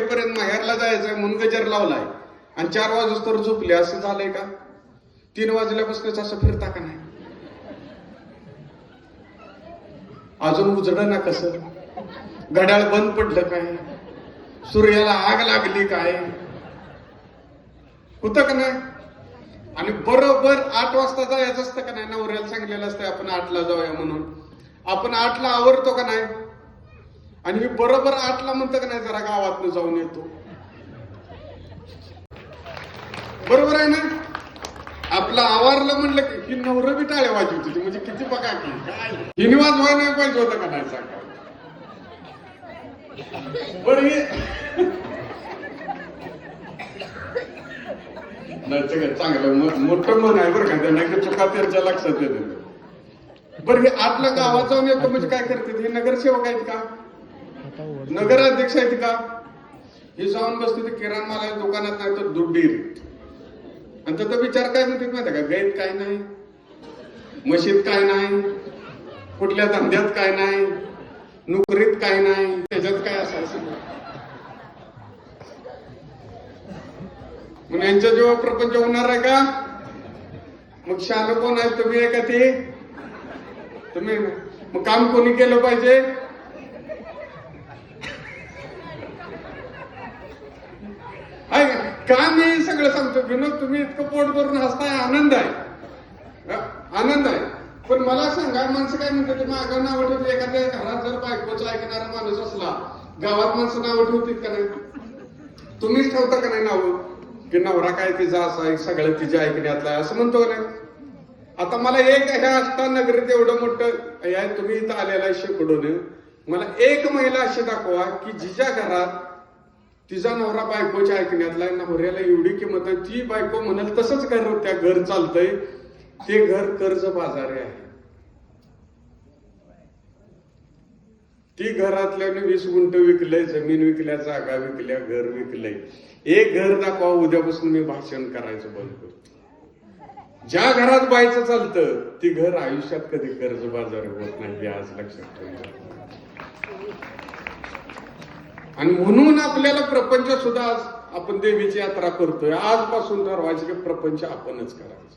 पर्यंत माहेरला जायचंय म्हणून गजर लावलाय आणि 4 वाजता झोपले, असं झालंय का? 3 वाजल्यापासूनच असं फिरता का नाही? अजून उजडं ना कसं? घड्याळ बंद पडलं काय? सूर्याला आग लागली काय? होतं का नाही? आणि बरोबर 8 वाजता जायचं असतं का नाही? नवऱ्याला सांगितलेलं असतं आपण 8ला जाऊया म्हणून. आपण 8ला आवरतो का नाही? आणि मी बरोबर 8ला म्हणतो का नाही जरा गावातनं जाऊन येतो. बरोबर आहे ना? आपलं आवारलं म्हणलं की नवरं बी टाळ्या वाजवत होती, म्हणजे किती बघा की हिने वाजवाय नाही पाहिजे होतं का नाही सांगा. बरं हे चांगलं मोठं मन आहे बरं का, त्यांना चुका त्यांच्या लक्षात येते. बरं हे 8ला गावात जाऊन येतो म्हणजे काय करते? हे नगरसेवक आहेत का? नगराध्यक्ष आहेत का? हे जाऊन बसते ते किराणा मालाच्या दुकानात, नाही तर दूध डेअरीत. आणि त्याचा विचार काय म्हणते माहिती का? गाईत काय नाही, म्हशीत काय नाही, कुठल्या धंद्यात काय नाही, नोकरीत काय नाही, त्याच्यात काय असायचं. मग यांच्या जेव्हा प्रपंच होणार आहे का? मग शान कोण आहे? तुम्ही आहे का ते? तुम्ही. मग काम कोणी केलं पाहिजे? का मी सगळं सांगतो विनोद, तुम्ही इतकं पोट धरून हसताय, आनंद आहे, आनंद आहे. पण मला सांगा, माणसं काय म्हणतात ते मागं नाव ठेवते. एखाद्या घरात जर बायकोचा ऐकणारा माणूस असला, गावात माणसं नावं ठेवतील का नाही? तुम्हीच ठेवता का नाही नावं? की नवरा काय तिचा असा आहे, सगळं तिच्या ऐकण्यातला आहे असं म्हणतो का नाही? आता मला एक ह्या असता नगरीत एवढं मोठं या तुम्ही इथं आलेला आहे शेकडोने, मला एक महिला अशी दाखवा की जिच्या घरात तिचा नवरा बायकोच्या ऐकण्यातला, नवऱ्याला एवढी किंमत आहे, ती बायको म्हणाल तसंच घर चालतंय, ते घर कर्ज बाजारी आहे. ती घरातल्याने 20 गुंठ विकलंय, जमीन विकल्या, जागा विकल्या, घर विकलंय. एक घर दाखवा, उद्यापासून मी भाषण करायचं बंद करतो. ज्या घरात बायचं चालतं ती घर आयुष्यात कधी कर्ज बाजारी होत नाही, आज लक्षात ठेवा. आणि म्हणून आपल्याला प्रपंच सुद्धा आज आपण देवीची यात्रा करतोय, आजपासून ठरवायचं की प्रपंच आपणच करायचं.